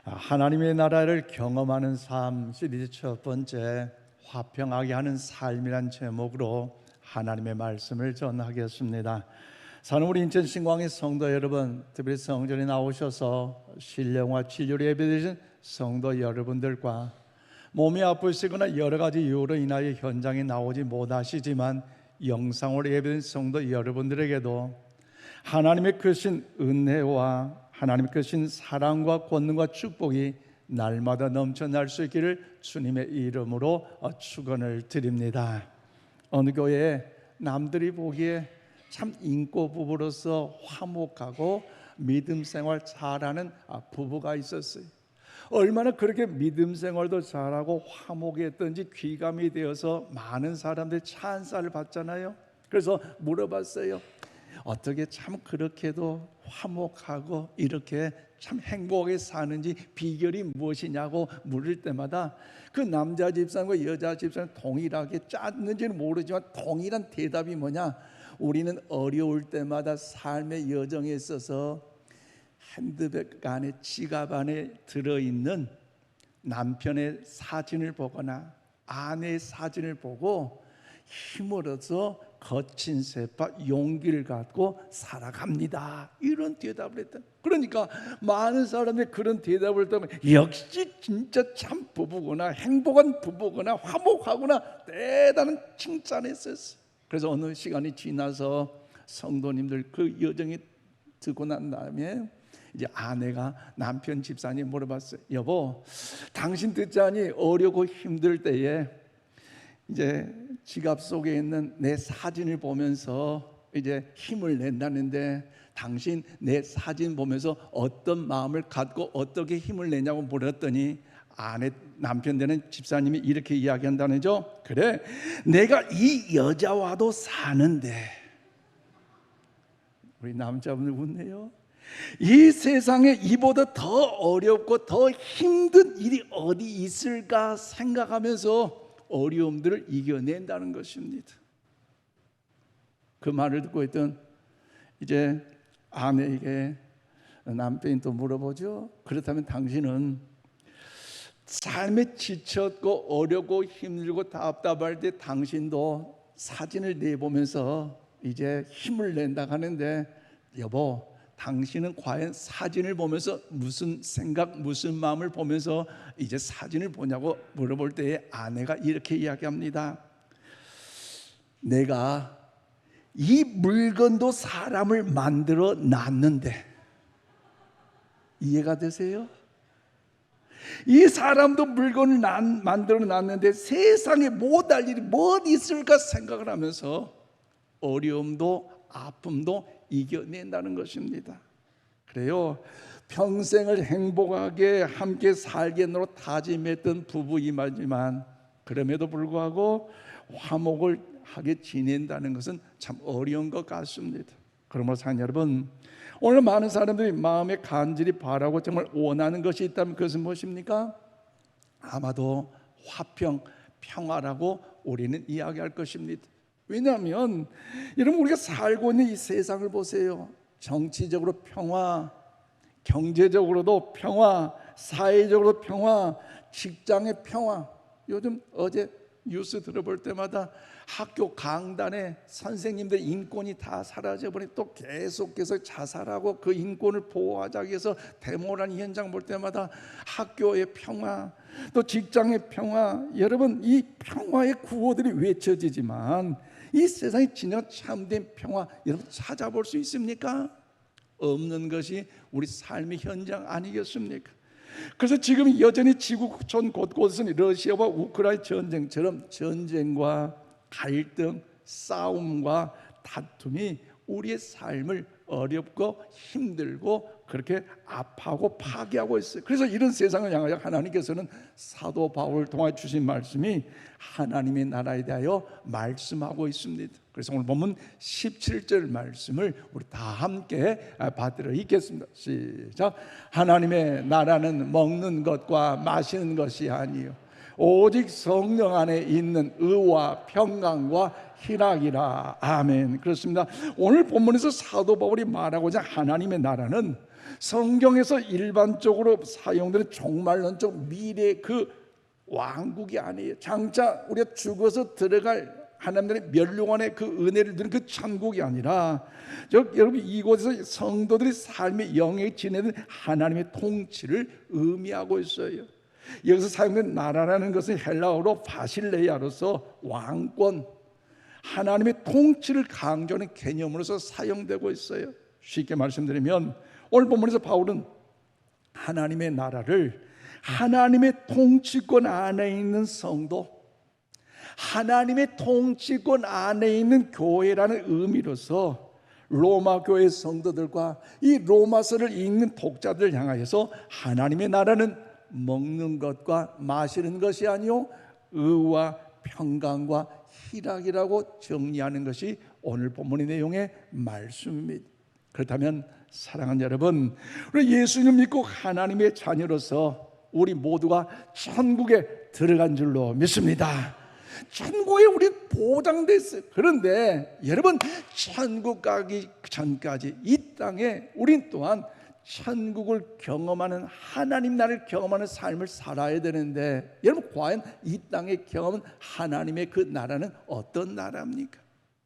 하나님의 나라를 경험하는 삶 시리즈 첫 번째, 화평하게 하는 삶이란 제목으로 하나님의 말씀을 전하겠습니다. 사는 우리 인천 신광의 성도 여러분, 특별히 성전에 나오셔서 신령과 진료를 예배드리신 성도 여러분들과 몸이 아프시거나 여러 가지 이유로 인하여 현장에 나오지 못하시지만 영상으로 예배드린 성도 여러분들에게도 하나님의 크신 은혜와 하나님의 크신 사랑과 권능과 축복이 날마다 넘쳐날 수 있기를 주님의 이름으로 축원을 드립니다. 어느 교회에 남들이 보기에 참 인고 부부로서 화목하고 믿음 생활 잘하는 부부가 있었어요. 얼마나 그렇게 믿음 생활도 잘하고 화목했던지 귀감이 되어서 많은 사람들이 찬사를 받잖아요. 그래서 물어봤어요. 어떻게 참 그렇게도 화목하고 이렇게 참 행복하게 사는지 비결이 무엇이냐고 물을 때마다 그 남자 집사님과 여자 집사님 동일하게 짰는지는 모르지만 동일한 대답이 뭐냐? 우리는 어려울 때마다 삶의 여정에 있어서 핸드백 안에, 지갑 안에 들어있는 남편의 사진을 보거나 아내의 사진을 보고 힘을 얻어서 거친 세파 용기를 갖고 살아갑니다. 이런 대답을 했다. 그러니까 많은 사람들이 그런 대답을 했다면 역시 진짜 참 부부구나, 행복한 부부구나, 화목하구나, 대단한 칭찬했었어요. 그래서 어느 시간이 지나서 성도님들 그 여정이 듣고 난 다음에 이제 아내가 남편 집사님 물어봤어요. 여보, 당신 듣자니 어려고 힘들 때에 이제 지갑 속에 있는 내 사진을 보면서 이제 힘을 낸다는데 당신 내 사진 보면서 어떤 마음을 갖고 어떻게 힘을 내냐고 물었더니 아내 남편 되는 집사님이 이렇게 이야기한다는 거죠. 그래, 내가 이 여자와도 사는데, 우리 남자분들 웃네요. 이 세상에 이보다 더 어렵고 더 힘든 일이 어디 있을까 생각하면서 어려움들을 이겨낸다는 것입니다. 그 말을 듣고 있던 이제 아내에게 남편이 또 물어보죠. 그렇다면 당신은 삶에 지쳤고 어렵고 힘들고 답답할 때 당신도 사진을 내보면서 이제 힘을 낸다 하는데, 여보, 당신은 과연 사진을 보면서 무슨 생각, 무슨 마음을 보면서 이제 사진을 보냐고 물어볼 때에 아내가 이렇게 이야기합니다. 내가 이 물건도 사람을 만들어 놨는데, 이해가 되세요? 이 사람도 물건을 만들어 놨는데 세상에 못할 일이 뭐 있을까 생각을 하면서 어려움도 아픔도 이겨낸다는 것입니다. 그래요, 평생을 행복하게 함께 살겠노로 다짐했던 부부이지만 그럼에도 불구하고 화목을 하게 지낸다는 것은 참 어려운 것 같습니다. 그러므로 사랑하는 여러분, 오늘 많은 사람들이 마음에 간절히 바라고 정말 원하는 것이 있다면 그것은 무엇입니까? 아마도 화평, 평화라고 우리는 이야기할 것입니다. 왜냐하면 여러분, 우리가 살고 있는 이 세상을 보세요. 정치적으로 평화, 경제적으로도 평화, 사회적으로 평화, 직장의 평화. 요즘 어제 뉴스 들어볼 때마다 학교 강단에 선생님들 인권이 다 사라져버리니 또 계속해서 자살하고 그 인권을 보호하자고 해서 데모라는 현장 볼 때마다 학교의 평화, 또 직장의 평화. 여러분, 이 평화의 구호들이 외쳐지지만 이 세상에 진짜 참된 평화 여러분 찾아볼 수 있습니까? 없는 것이 우리 삶의 현장 아니겠습니까? 그래서 지금 여전히 지구촌 곳곳은 러시아와 우크라이나 전쟁처럼 전쟁과 갈등, 싸움과 다툼이 우리의 삶을 어렵고 힘들고 그렇게 아파하고 파괴하고 있어요. 그래서 이런 세상을 향하여 하나님께서는 사도 바울을 통해 주신 말씀이 하나님의 나라에 대하여 말씀하고 있습니다. 그래서 오늘 본문 17절 말씀을 우리 다 함께 받들어 읽겠습니다. 시작. 하나님의 나라는 먹는 것과 마시는 것이 아니요 오직 성령 안에 있는 의와 평강과 희락이라. 아멘. 그렇습니다. 오늘 본문에서 사도 바울이 말하고자 하나님의 나라는 성경에서 일반적으로 사용되는 종말론적 미래 그 왕국이 아니에요. 장차 우리가 죽어서 들어갈 하나님의 멸류관의 그 은혜를 누리는 그 천국이 아니라 여러분 이곳에서 성도들의 삶의 영역에 지내는 하나님의 통치를 의미하고 있어요. 여기서 사용된 나라라는 것은 헬라어로 바실레이아로서 왕권, 하나님의 통치를 강조하는 개념으로서 사용되고 있어요. 쉽게 말씀드리면 오늘 본문에서 바울은 하나님의 나라를 하나님의 통치권 안에 있는 성도, 하나님의 통치권 안에 있는 교회라는 의미로서 로마 교회 성도들과 이 로마서를 읽는 독자들을 향하여서 하나님의 나라는 먹는 것과 마시는 것이 아니요 의와 평강과 희락이라고 정리하는 것이 오늘 본문의 내용의 말씀입니다. 그렇다면 사랑하는 여러분, 우리 예수님 믿고 하나님의 자녀로서 우리 모두가 천국에 들어간 줄로 믿습니다. 천국에 우리 보장됐어요. 그런데 여러분, 천국 가기 전까지 이 땅에 우린 또한 천국을 경험하는, 하나님 나라를 경험하는 삶을 살아야 되는데, 여러분 과연 이 땅에 경험은 하나님의 그 나라는 어떤 나라입니까?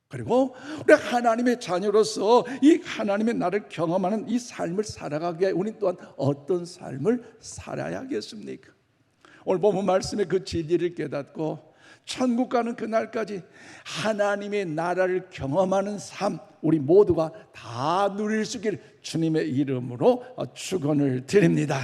그리고 우리 하나님의 자녀로서 이 하나님의 나라를 경험하는 이 삶을 살아가기에 우리 또한 어떤 삶을 살아야겠습니까? 오늘 본문 말씀의 그 진리를 깨닫고 천국 가는 그날까지 하나님의 나라를 경험하는 삶, 우리 모두가 다 누릴 수 있기를 주님의 이름으로 축원을 드립니다.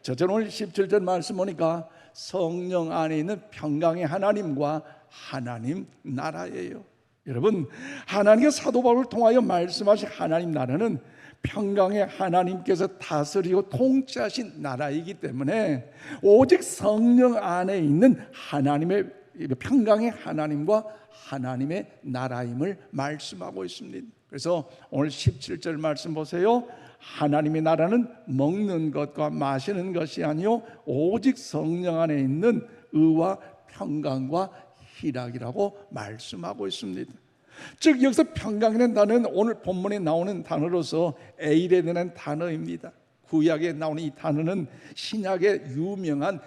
저는 오늘 17절 말씀 보니까 성령 안에 있는 평강의 하나님과 하나님 나라예요. 여러분, 하나님의 사도 바울을 통하여 말씀하신 하나님 나라는 평강의 하나님께서 다스리고 통치하신 나라이기 때문에 오직 성령 안에 있는 하나님의 평강의 하나님과 하나님의 나라임을 말씀하고 있습니다. 그래서 오늘 17절 말씀 보세요. 하나님의 나라는 먹는 것과 마시는 것이 아니요 오직 성령 안에 있는 의와 평강과 희락이라고 말씀하고 있습니다. 즉 여기서 평강이라는 단어는 오늘 본문에 나오는 단어로서 에이레라는 단어입니다. 구약에 나오는 이 단어는 신약의 유명한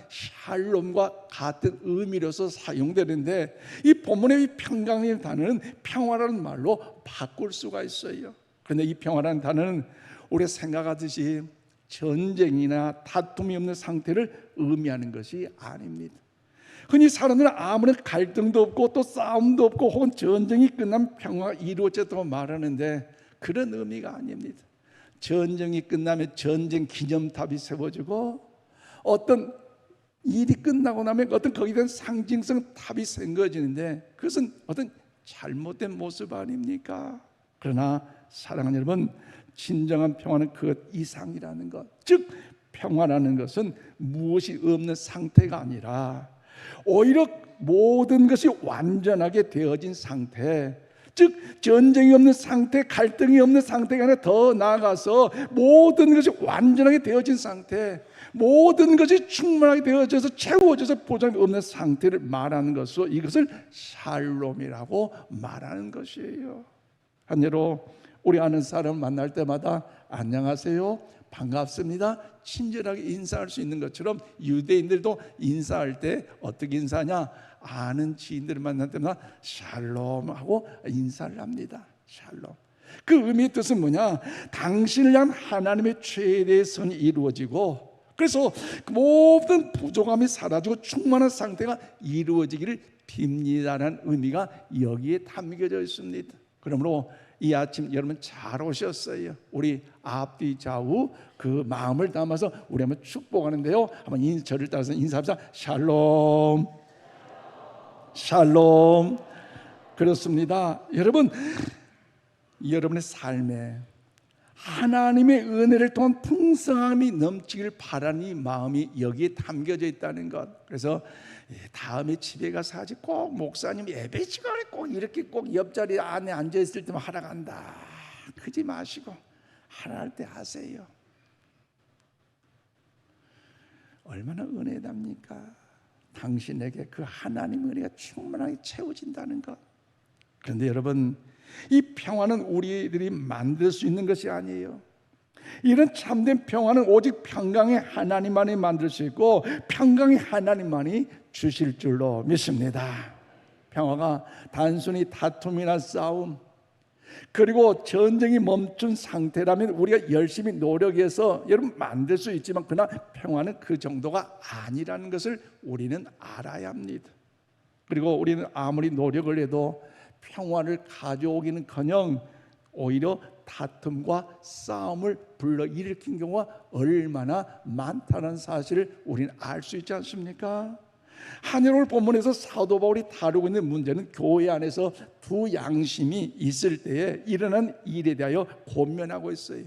샬롬과 같은 의미로서 사용되는데, 이 본문의 이 평강이라는 단어는 평화라는 말로 바꿀 수가 있어요. 그런데 이 평화라는 단어는 우리가 생각하듯이 전쟁이나 다툼이 없는 상태를 의미하는 것이 아닙니다. 흔히 사람들은 아무런 갈등도 없고 또 싸움도 없고 혹은 전쟁이 끝나면 평화가 이루어졌다고 말하는데 그런 의미가 아닙니다. 전쟁이 끝나면 전쟁 기념탑이 세워지고 어떤 일이 끝나고 나면 어떤 거기에 대한 상징성 탑이 세워지는데 그것은 어떤 잘못된 모습 아닙니까? 그러나 사랑하는 여러분, 진정한 평화는 그 이상이라는 것, 즉 평화라는 것은 무엇이 없는 상태가 아니라 오히려 모든 것이 완전하게 되어진 상태, 즉 전쟁이 없는 상태, 갈등이 없는 상태가 아니라 더 나아가서 모든 것이 완전하게 되어진 상태, 모든 것이 충만하게 되어져서 채워져서 보장이 없는 상태를 말하는 것으로 이것을 샬롬이라고 말하는 것이에요. 한 예로 우리 아는 사람 만날 때마다 안녕하세요, 반갑습니다, 친절하게 인사할 수 있는 것처럼 유대인들도 인사할 때 어떻게 인사하냐? 아는 지인들을 만날 때마다 샬롬하고 인사를 합니다. 샬롬. 그 의미의 뜻은 뭐냐? 당신을 향한 하나님의 최대의 선이 이루어지고, 그래서 모든 부족함이 사라지고 충만한 상태가 이루어지기를 빕니다라는 의미가 여기에 담겨져 있습니다. 그러므로 이 아침 여러분 잘 오셨어요. 우리 앞뒤 좌우 그 마음을 담아서 우리 한번 축복하는데요, 한번 저를 따라서 인사합시다. 샬롬, 샬롬. 그렇습니다. 여러분, 여러분의 삶에 하나님의 은혜를 통한 풍성함이 넘치길 바라는 이 마음이 여기에 담겨져 있다는 것. 그래서 다음에 집에 가서 하지, 꼭 목사님 예배 시간에 꼭 이렇게 꼭 옆자리 안에 앉아 있을 때만 하러 간다 그러지 마시고 하라 할 때 하세요. 얼마나 은혜답니까? 당신에게 그 하나님의 은혜가 충만하게 채워진다는 것. 그런데 여러분, 이 평화는 우리들이 만들 수 있는 것이 아니에요. 이런 참된 평화는 오직 평강의 하나님만이 만들 수 있고 평강의 하나님만이 주실 줄로 믿습니다. 평화가 단순히 다툼이나 싸움, 그리고 전쟁이 멈춘 상태라면 우리가 열심히 노력해서 여러분 만들 수 있지만, 그러나 평화는 그 정도가 아니라는 것을 우리는 알아야 합니다. 그리고 우리는 아무리 노력을 해도 평화를 가져오기는커녕 오히려 다툼과 싸움을 불러일으킨 경우가 얼마나 많다는 사실을 우리는 알 수 있지 않습니까? 한여울 본문에서 사도 바울이 다루고 있는 문제는 교회 안에서 두 양심이 있을 때에 일어난 일에 대하여 고민하고 있어요.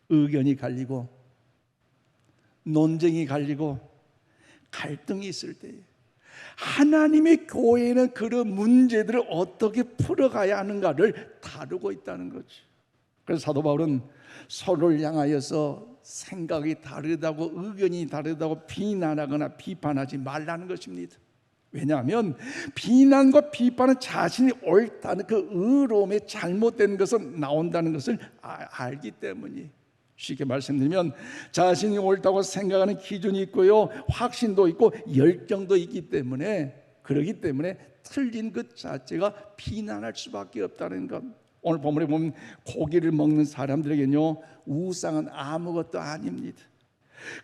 의견이 갈리고 논쟁이 갈리고 갈등이 있을 때에 하나님의 교회는 그런 문제들을 어떻게 풀어가야 하는가를 다루고 있다는 거죠. 그래서 사도 바울은 서로를 향하여서 생각이 다르다고, 의견이 다르다고 비난하거나 비판하지 말라는 것입니다. 왜냐하면 비난과 비판은 자신이 옳다는 그 의로움에 잘못된 것은 나온다는 것을 알기 때문이에요. 쉽게 말씀드리면 자신이 옳다고 생각하는 기준이 있고요, 확신도 있고 열정도 있기 때문에, 그러기 때문에 틀린 것 자체가 비난할 수밖에 없다는 것. 오늘 본문에 보면 고기를 먹는 사람들에게는요, 우상은 아무것도 아닙니다.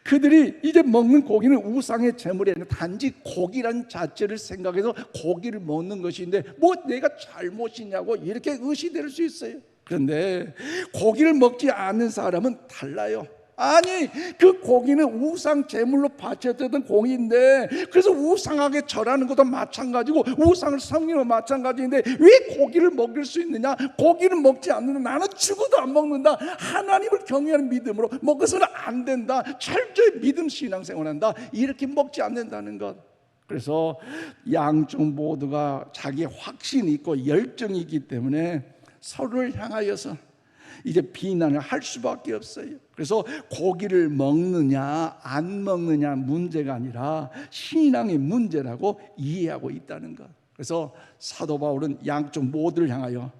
그들이 이제 먹는 고기는 우상의 제물이 아니라 단지 고기란 자체를 생각해서 고기를 먹는 것인데 뭐 내가 잘못이냐고 이렇게 의심될 수 있어요. 그런데 고기를 먹지 않는 사람은 달라요. 아니, 그 고기는 우상 제물로 바쳐졌던 고기인데, 그래서 우상하게 절하는 것도 마찬가지고 우상을 섬기는 것도 마찬가지인데 왜 고기를 먹을 수 있느냐? 고기를 먹지 않는다. 나는 죽어도 안 먹는다. 하나님을 경외하는 믿음으로 먹어서는 안 된다. 철저히 믿음 신앙생활한다. 이렇게 먹지 않는다는 것. 그래서 양쪽 모두가 자기 확신이 있고 열정이 있기 때문에 서로를 향하여서 이제 비난을 할 수밖에 없어요. 그래서 고기를 먹느냐 안 먹느냐 문제가 아니라 신앙의 문제라고 이해하고 있다는 것. 그래서 사도 바울은 양쪽 모두를 향하여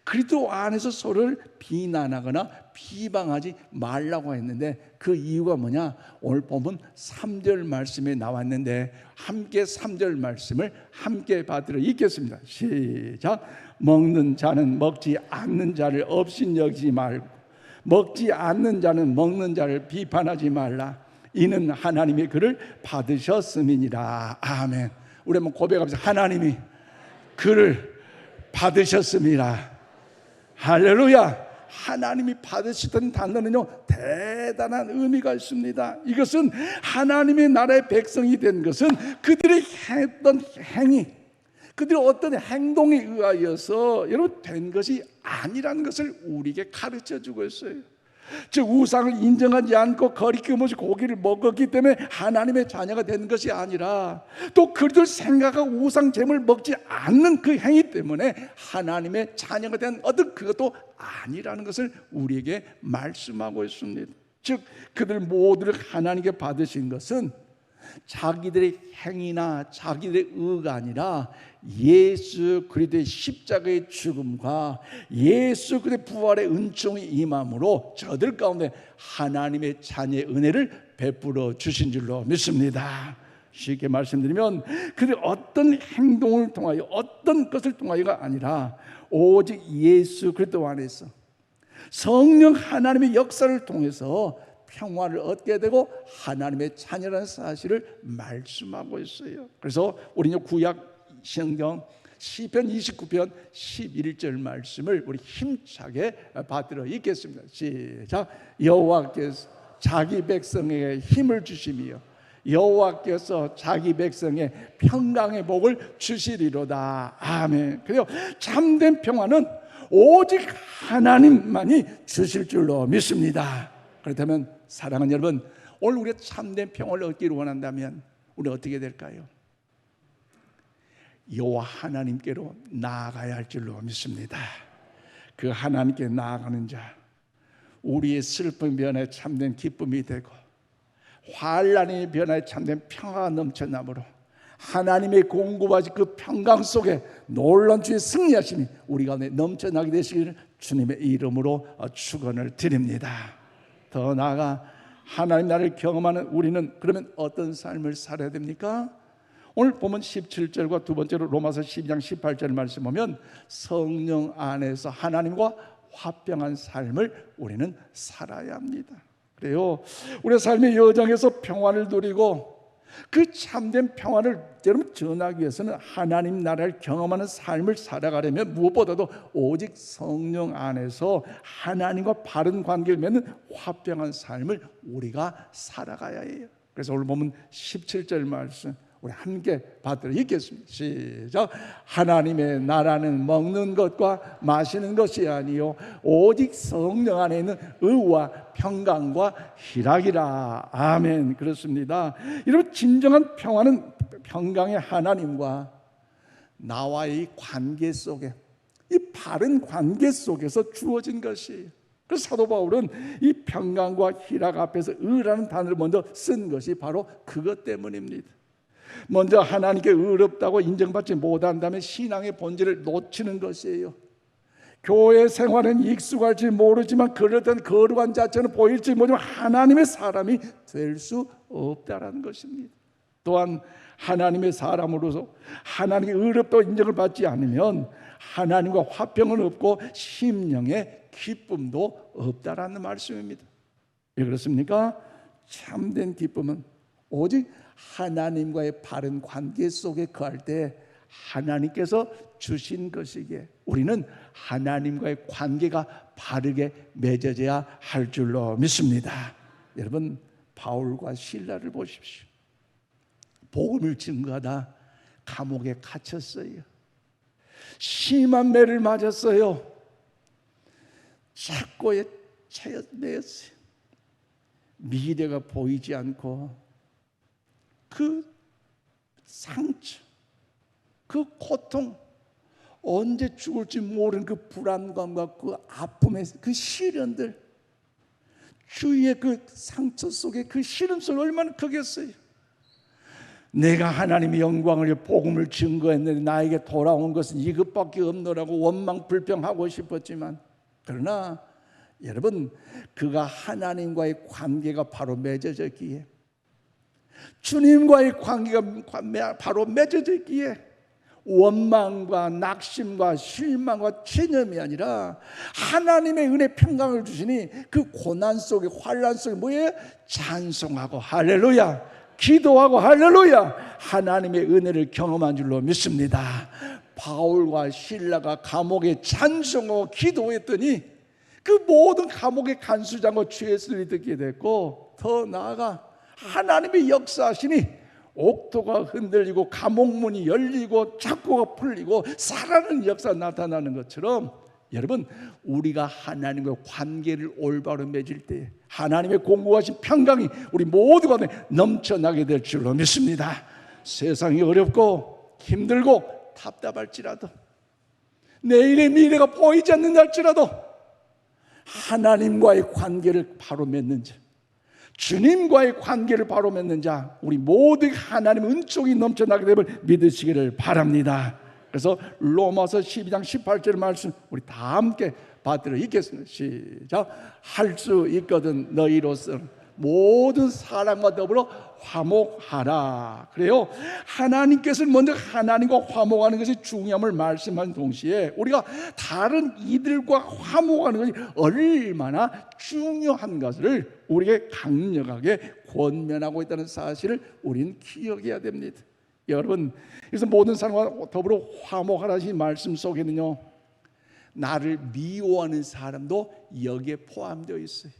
그리스도 안에서 서로를 비난하거나 비방하지 말라고 했는데, 그 이유가 뭐냐? 오늘 보면 3절 말씀에 나왔는데 함께 3절 말씀을 함께 받들어 읽겠습니다. 시작. 먹는 자는 먹지 않는 자를 업신여기지 말고 먹지 않는 자는 먹는 자를 비판하지 말라. 이는 하나님이 그를 받으셨음이니라. 아멘. 우리 한번 고백합시다. 하나님이 그를 받으셨습니다. 할렐루야. 하나님이 받으시던 단어는요, 대단한 의미가 있습니다. 이것은 하나님의 나라의 백성이 된 것은 그들이 했던 행위, 그들의 어떤 행동에 의하여서 여러분 된 것이 아니라는 것을 우리에게 가르쳐 주고 있어요. 즉 우상을 인정하지 않고 거리낌 없이 고기를 먹었기 때문에 하나님의 자녀가 된 것이 아니라, 또 그들 생각하고 우상 제물을 먹지 않는 그 행위 때문에 하나님의 자녀가 된 어떤 그것도 아니라는 것을 우리에게 말씀하고 있습니다. 즉 그들 모두를 하나님께 받으신 것은 자기들의 행위나 자기들의 의가 아니라 예수 그리스도의 십자가의 죽음과 예수 그리스도의 부활의 은총이 임함으로 저들 가운데 하나님의 자녀의 은혜를 베풀어 주신 줄로 믿습니다. 쉽게 말씀드리면 그들 어떤 행동을 통하여 어떤 것을 통하여가 아니라 오직 예수 그리스도 안에서 성령 하나님의 역사를 통해서 평화를 얻게 되고 하나님의 자녀라는 사실을 말씀하고 있어요. 그래서 우리는 구약 성경 시편 29편 11절 말씀을 우리 힘차게 받들어 읽겠습니다. 시작. 여호와께서 자기 백성에게 힘을 주시며 여호와께서 자기 백성의 평강의 복을 주시리로다. 아멘. 그래요. 참된 평화는 오직 하나님만이 주실 줄로 믿습니다. 그렇다면 사랑하는 여러분, 오늘 우리가 참된 평화를 얻기를 원한다면 우리 어떻게 될까요? 여호와 하나님께로 나아가야 할 줄로 믿습니다. 그 하나님께 나아가는 자, 우리의 슬픔 변화에 참된 기쁨이 되고 환난의 변화에 참된 평화가 넘쳐나므로 하나님의 공급하신 그 평강 속에 놀라운 주의 승리하심이 우리 가운데 넘쳐나게 되시기를 주님의 이름으로 축원을 드립니다. 더 나아가 하나님 나라를 경험하는 우리는 그러면 어떤 삶을 살아야 됩니까? 오늘 보면 17절과 두 번째로 로마서 12장 18절 말씀 보면 성령 안에서 하나님과 화평한 삶을 우리는 살아야 합니다. 그래요, 우리의 삶의 여정에서 평안을 누리고 그 참된 평안을 여러분 전하기 위해서는 하나님 나라를 경험하는 삶을 살아가려면 무엇보다도 오직 성령 안에서 하나님과 바른 관계를 맺는 화평한 삶을 우리가 살아가야 해요. 그래서 오늘 보면 17절 말씀 우리 함께 받들어 읽겠습니다. 시작. 하나님의 나라는 먹는 것과 마시는 것이 아니요 오직 성령 안에 있는 의와 평강과 희락이라. 아멘. 그렇습니다. 여러분, 진정한 평화는 평강의 하나님과 나와의 관계 속에, 이 바른 관계 속에서 주어진 것이에요. 그래서 사도 바울은 이 평강과 희락 앞에서 의라는 단어를 먼저 쓴 것이 바로 그것 때문입니다. 먼저 하나님께 의롭다고 인정받지 못한다면 신앙의 본질을 놓치는 것이에요. 교회 생활은 익숙할지 모르지만 그렇다는 거룩한 자체는 보일지 모르지만 하나님의 사람이 될 수 없다라는 것입니다. 또한 하나님의 사람으로서 하나님의 의롭다고 인정을 받지 않으면 하나님과 화평은 없고 심령의 기쁨도 없다라는 말씀입니다. 왜 그렇습니까? 참된 기쁨은 오직 하나님과의 바른 관계 속에 거할 때 하나님께서 주신 것이기에 우리는 하나님과의 관계가 바르게 맺어져야 할 줄로 믿습니다. 여러분, 바울과 실라를 보십시오. 복음을 증거하다 감옥에 갇혔어요. 심한 매를 맞았어요. 착고에 매였어요. 미래가 보이지 않고 그 상처, 그 고통, 언제 죽을지 모르는 그 불안감과 그 아픔의 그 시련들, 주위의 그 상처 속에 그 시름 속에 얼마나 크겠어요. 내가 하나님의 영광을 위해 복음을 증거했는데 나에게 돌아온 것은 이것밖에 없노라고 원망 불평하고 싶었지만, 그러나 여러분, 그가 하나님과의 관계가 바로 맺어졌기에, 주님과의 관계가 바로 맺어졌기에 원망과 낙심과 실망과 체념이 아니라 하나님의 은혜 평강을 주시니 그 고난 속에, 환난 속에 뭐예요? 찬송하고 할렐루야, 기도하고 할렐루야, 하나님의 은혜를 경험한 줄로 믿습니다. 바울과 실라가 감옥에 찬송하고 기도했더니 그 모든 감옥의 간수장과 죄수들이 듣게 됐고, 더 나아가 하나님의 역사하시니 옥토가 흔들리고 감옥문이 열리고 착고가 풀리고 살아나는 역사가 나타나는 것처럼, 여러분, 우리가 하나님과 관계를 올바로 맺을 때 하나님의 공고하신 평강이 우리 모두가 넘쳐나게 될 줄로 믿습니다. 세상이 어렵고 힘들고 답답할지라도, 내일의 미래가 보이지 않는 날지라도 하나님과의 관계를 바로 맺는 자, 주님과의 관계를 바로 맺는 자, 우리 모두 하나님의 은총이 넘쳐나게 됨을 믿으시기를 바랍니다. 그래서 로마서 12장 18절 말씀 우리 다 함께 받들어 읽겠습니다. 시작. 할 수 있거든 너희로서 모든 사람과 더불어 화목하라. 그래요, 하나님께서는 먼저 하나님과 화목하는 것이 중요함을 말씀한 동시에 우리가 다른 이들과 화목하는 것이 얼마나 중요한 것을 우리에게 강력하게 권면하고 있다는 사실을 우리는 기억해야 됩니다. 여러분, 그래서 모든 사람과 더불어 화목하라는 말씀 속에는요, 나를 미워하는 사람도 여기에 포함되어 있어요.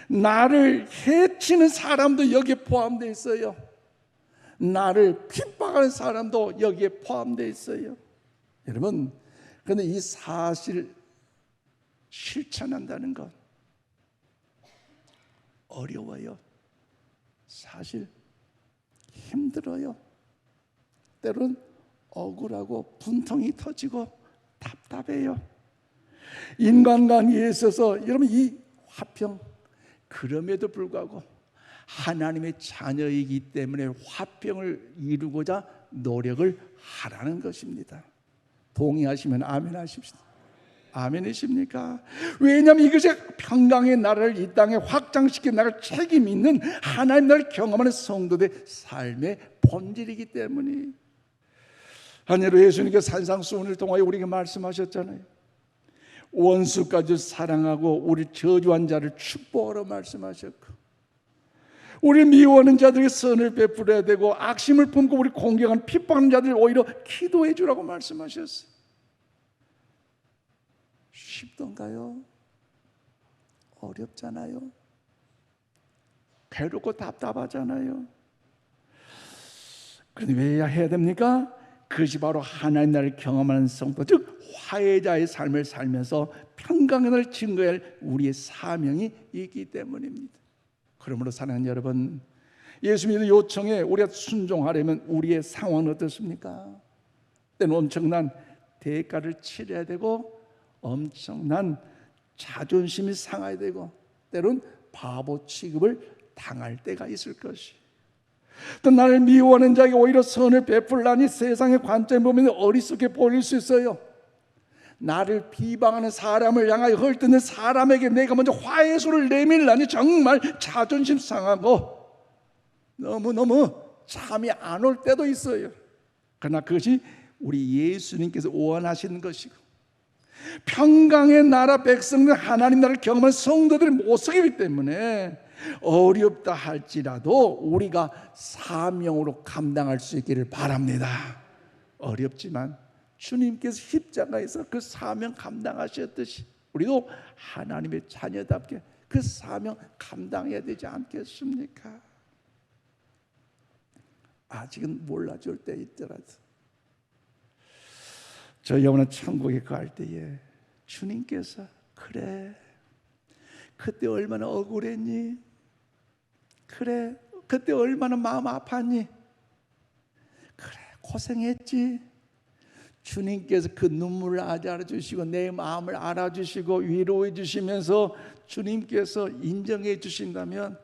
나를 해치는 사람도 여기에 포함되어 있어요. 나를 핍박하는 사람도 여기에 포함되어 있어요. 여러분, 그런데 이 사실 실천한다는 것 어려워요. 사실 힘들어요. 때로는 억울하고 분통이 터지고 답답해요. 인간관계에 있어서 여러분, 이 화평, 그럼에도 불구하고 하나님의 자녀이기 때문에 화평을 이루고자 노력을 하라는 것입니다. 동의하시면 아멘 하십시오. 아멘이십니까? 왜냐하면 이것이 평강의 나라를 이 땅에 확장시켜 나갈 책임 있는 하나님 나라를 경험하는 성도들의 삶의 본질이기 때문에. 한예로 예수님께서 산상수훈을 통하여 우리에게 말씀하셨잖아요. 원수까지 사랑하고 우리 저주한 자를 축복하라 말씀하셨고, 우리 미워하는 자들에게 선을 베풀어야 되고, 악심을 품고 우리 공경하는 핍박하는 자들 오히려 기도해 주라고 말씀하셨어요. 쉽던가요? 어렵잖아요. 괴롭고 답답하잖아요. 그런데 왜 해야 됩니까? 그것이 바로 하나님 나라를 경험하는 성도, 즉 화해자의 삶을 살면서 평강의 나라를 증거해야 할 우리의 사명이 있기 때문입니다. 그러므로 사랑하는 여러분, 예수님의 요청에 우리가 순종하려면 우리의 상황은 어떻습니까? 때는 엄청난 대가를 치러야 되고, 엄청난 자존심이 상해야 되고, 때론 바보 취급을 당할 때가 있을 것이. 또 나를 미워하는 자에게 오히려 선을 베풀라니 세상의 관점에 보면 어리석게 보일 수 있어요. 나를 비방하는 사람을 향하여 헐뜯는 사람에게 내가 먼저 화해소를 내밀라니 정말 자존심 상하고 너무너무 잠이 안 올 때도 있어요. 그러나 그것이 우리 예수님께서 원하시는 것이고, 평강의 나라 백성들 하나님 나라를 경험한 성도들의 모습이기 때문에 어렵다 할지라도 우리가 사명으로 감당할 수 있기를 바랍니다. 어렵지만 주님께서 십자가에서 그 사명 감당하셨듯이 우리도 하나님의 자녀답게 그 사명 감당해야 되지 않겠습니까? 아직은 몰라줄 때 있더라도 저 영원한 천국에 갈 때에 주님께서 그래, 그때 얼마나 억울했니? 그래, 그때 얼마나 마음 아팠니? 그래, 고생했지? 주님께서 그 눈물을 알아주시고 내 마음을 알아주시고 위로해 주시면서 주님께서 인정해 주신다면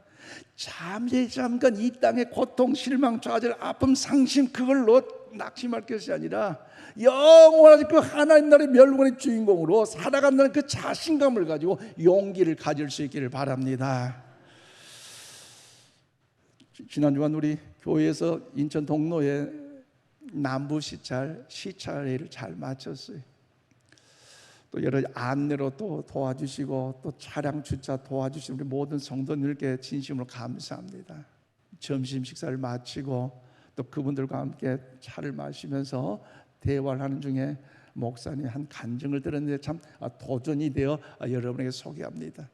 잠깐 이 땅의 고통, 실망, 좌절, 아픔, 상심 그걸로 낙심할 것이 아니라 영원한 그 하나님 나라의 멸관의 주인공으로 살아간다는 그 자신감을 가지고 용기를 가질 수 있기를 바랍니다. 지난 주간 우리 교회에서 인천 동로에 남부 시찰회를 잘 마쳤어요. 또 여러 안내로 또 도와주시고 또 차량 주차 도와주신 우리 모든 성도님들께 진심으로 감사합니다. 점심 식사를 마치고 또 그분들과 함께 차를 마시면서 대화를 하는 중에 목사님 한 간증을 들었는데 참 도전이 되어 여러분에게 소개합니다.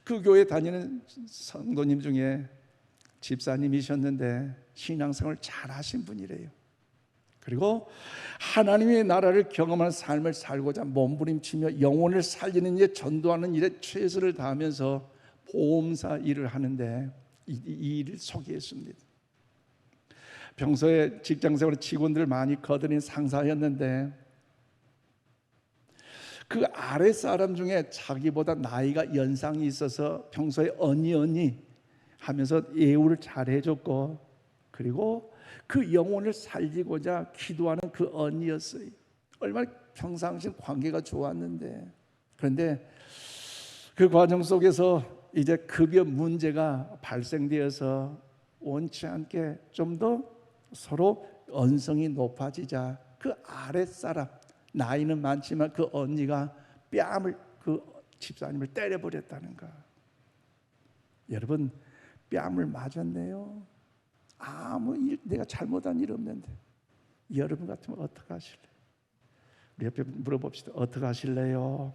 그 교회 다니는 성도님 중에 집사님이셨는데 신앙생활을 잘 하신 분이래요. 그리고 하나님의 나라를 경험하는 삶을 살고자 몸부림치며 영혼을 살리는 일에 전도하는 일에 최선을 다하면서 보험사 일을 하는데 이 일을 소개했습니다. 평소에 직장생활 직원들을 많이 거드린 상사였는데 그 아래 사람 중에 자기보다 나이가 연상이 있어서 평소에 언니 하면서 예우를 잘 해줬고, 그리고 그 영혼을 살리고자 기도하는 그 언니였어요. 얼마나 평상시 관계가 좋았는데, 그런데 그 과정 속에서 이제 급여 문제가 발생되어서 원치 않게 좀 더 서로 언성이 높아지자 그 아랫사람, 나이는 많지만 그 언니가 뺨을 그 집사님을 때려버렸다는 거. 여러분, 뺨을 맞았네요. 아무 일, 내가 잘못한 일 없는데. 여러분 같으면 어떻게 하실래요? 우리 옆에 물어봅시다. 어떻게 하실래요?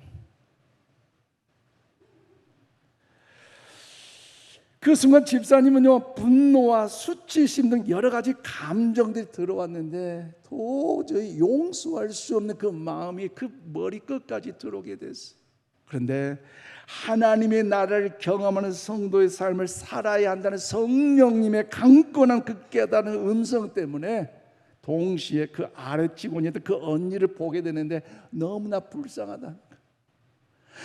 그 순간 집사님은요, 분노와 수치심 등 여러 가지 감정들이 들어왔는데 도저히 용서할 수 없는 그 마음이 그 머리 끝까지 들어오게 됐어요. 그런데 하나님의 나라를 경험하는 성도의 삶을 살아야 한다는 성령님의 강건한 그 깨달은 음성 때문에 동시에 그 아래 직원이었던 그 언니를 보게 되는데 너무나 불쌍하다.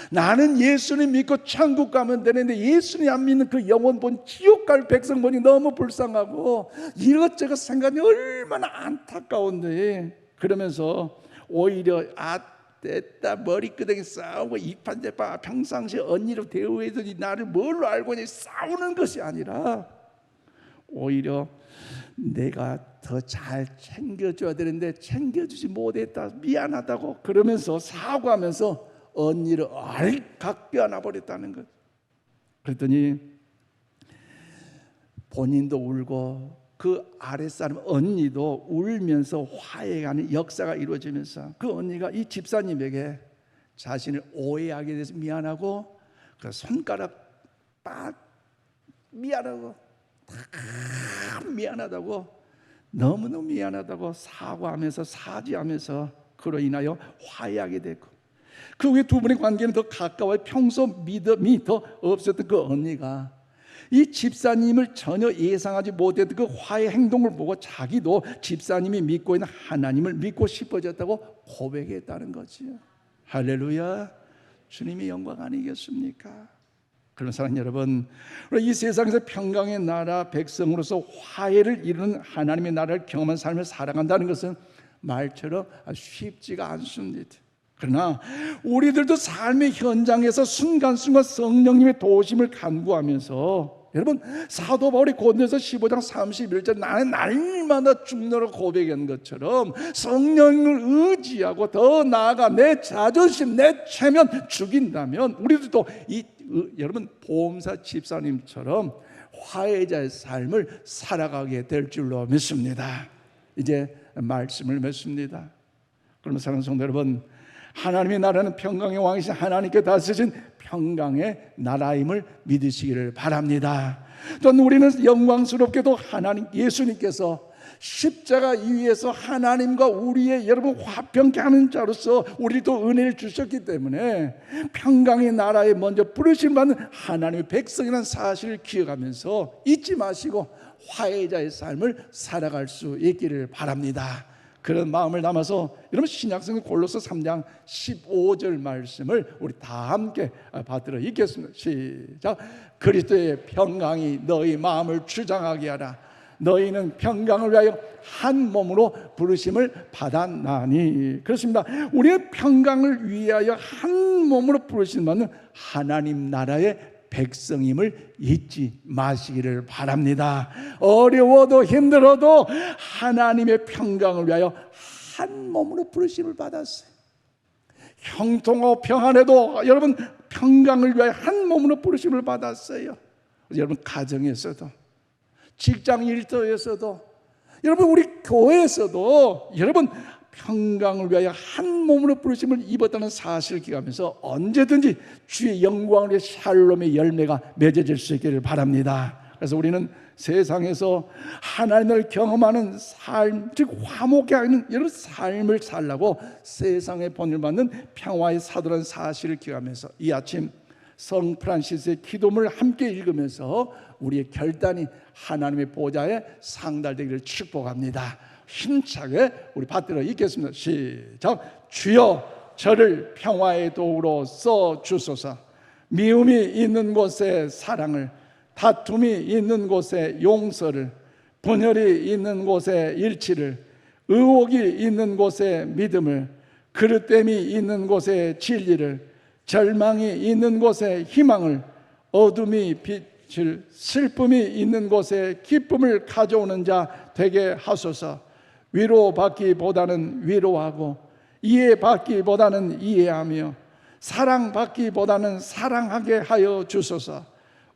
나는 예수님 믿고 천국 가면 되는데 예수님 안 믿는 그 영혼 본 지옥 갈 백성 보니 너무 불쌍하고 이것저것 생각이 얼마나 안타까운데, 그러면서 오히려 됐다 머리끄댕이 싸우고 이판대판 평상시에 언니로 대우해더니 나를 뭘로 알고 있냐 싸우는 것이 아니라 오히려 내가 더 잘 챙겨줘야 되는데 챙겨주지 못했다 미안하다고 그러면서 사과하면서 언니를 알칵 껴안아버렸다는 것. 그랬더니 본인도 울고 그 아랫사람 언니도 울면서 화해하는 역사가 이루어지면서 그 언니가 이 집사님에게 자신을 오해하게 돼서 미안하고 그 손가락 딱 미안하고 미안하다고 너무너무 미안하다고 사과하면서 사죄하면서 그로 인하여 화해하게 되고 그 후에 두 분의 관계는 더 가까워 평소 믿음이 더 없었던 그 언니가 이 집사님을 전혀 예상하지 못했던 그 화해 행동을 보고 자기도 집사님이 믿고 있는 하나님을 믿고 싶어졌다고 고백했다는 거지요. 할렐루야. 주님의 영광 아니겠습니까? 그런 사랑 여러분, 이 세상에서 평강의 나라 백성으로서 화해를 이루는 하나님의 나라를 경험한 삶을 살아간다는 것은 말처럼 쉽지가 않습니다. 그러나 우리들도 삶의 현장에서 순간순간 성령님의 도우심을 간구하면서 여러분 사도 바울이 고린도서 15장 31절 나는 날마다 죽노라 고백한 것처럼 성령을 의지하고 더 나아가 내 자존심 내 체면 죽인다면 우리들도 여러분 보험사 집사님처럼 화해자의 삶을 살아가게 될 줄로 믿습니다. 이제 말씀을 맺습니다. 그러면 사랑하는 성도 여러분, 하나님의 나라는 평강의 왕이신 하나님께 다스리신 평강의 나라임을 믿으시기를 바랍니다. 또한 우리는 영광스럽게도 하나님 예수님께서 십자가 위에서 하나님과 우리의 여러분 화평케 하는 자로서 우리도 은혜를 주셨기 때문에 평강의 나라에 먼저 부르심 받는 하나님의 백성이라는 사실을 기억하면서 잊지 마시고 화해자의 삶을 살아갈 수 있기를 바랍니다. 그런 마음을 담아서 여러분 신약성경 골로새 3장 15절 말씀을 우리 다 함께 받들어 읽겠습니다. 시작. 그리스도의 평강이 너희 마음을 주장하게 하라. 너희는 평강을 위하여 한 몸으로 부르심을 받았나니. 그렇습니다. 우리의 평강을 위하여 한 몸으로 부르심을 받는 하나님 나라의 백성임을 잊지 마시기를 바랍니다. 어려워도 힘들어도 하나님의 평강을 위하여 한 몸으로 부르심을 받았어요. 형통하고 평안해도 여러분 평강을 위하여 한 몸으로 부르심을 받았어요. 여러분 가정에서도 직장 일터에서도 여러분 우리 교회에서도 여러분 평강을 위하여 한 몸으로 부르심을 입었다는 사실을 기억하면서 언제든지 주의 영광을 위해 샬롬의 열매가 맺어질 수 있기를 바랍니다. 그래서 우리는 세상에서 하나님을 경험하는 삶, 즉 화목해 하는 이런 삶을 살라고 세상에 본을 받는 평화의 사도라는 사실을 기억하면서 이 아침 성 프란시스의 기도문을 함께 읽으면서 우리의 결단이 하나님의 보좌에 상달되기를 축복합니다. 힘차게 우리 받들어 읽겠습니다. 시작. 주여 저를 평화의 도구로 써 주소서. 미움이 있는 곳에 사랑을, 다툼이 있는 곳에 용서를, 분열이 있는 곳에 일치를, 의혹이 있는 곳에 믿음을, 그릇됨이 있는 곳에 진리를, 절망이 있는 곳에 희망을, 어둠이 빛을, 슬픔이 있는 곳에 기쁨을 가져오는 자 되게 하소서. 위로받기보다는 위로하고 이해받기보다는 이해하며 사랑받기보다는 사랑하게 하여 주소서.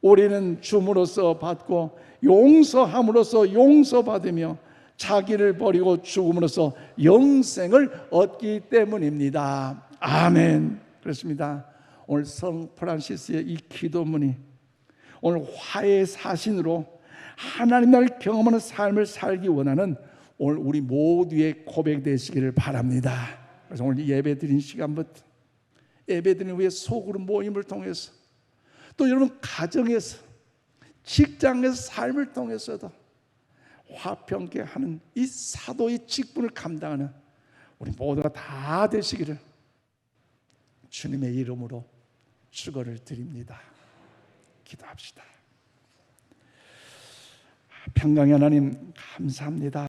우리는 줌으로써 받고 용서함으로써 용서받으며 자기를 버리고 죽음으로써 영생을 얻기 때문입니다. 아멘. 그렇습니다. 오늘 성 프란시스의 이 기도문이 오늘 화해의 사신으로 하나님 나라를 경험하는 삶을 살기 원하는 오늘 우리 모두의 고백 되시기를 바랍니다. 그래서 오늘 예배드린 시간부터 예배드리는 후에 소그룹 모임을 통해서 또 여러분 가정에서 직장에서 삶을 통해서도 화평케 하는 이 사도의 직분을 감당하는 우리 모두가 다 되시기를 주님의 이름으로 축원을 드립니다. 기도합시다. 평강의 하나님 감사합니다.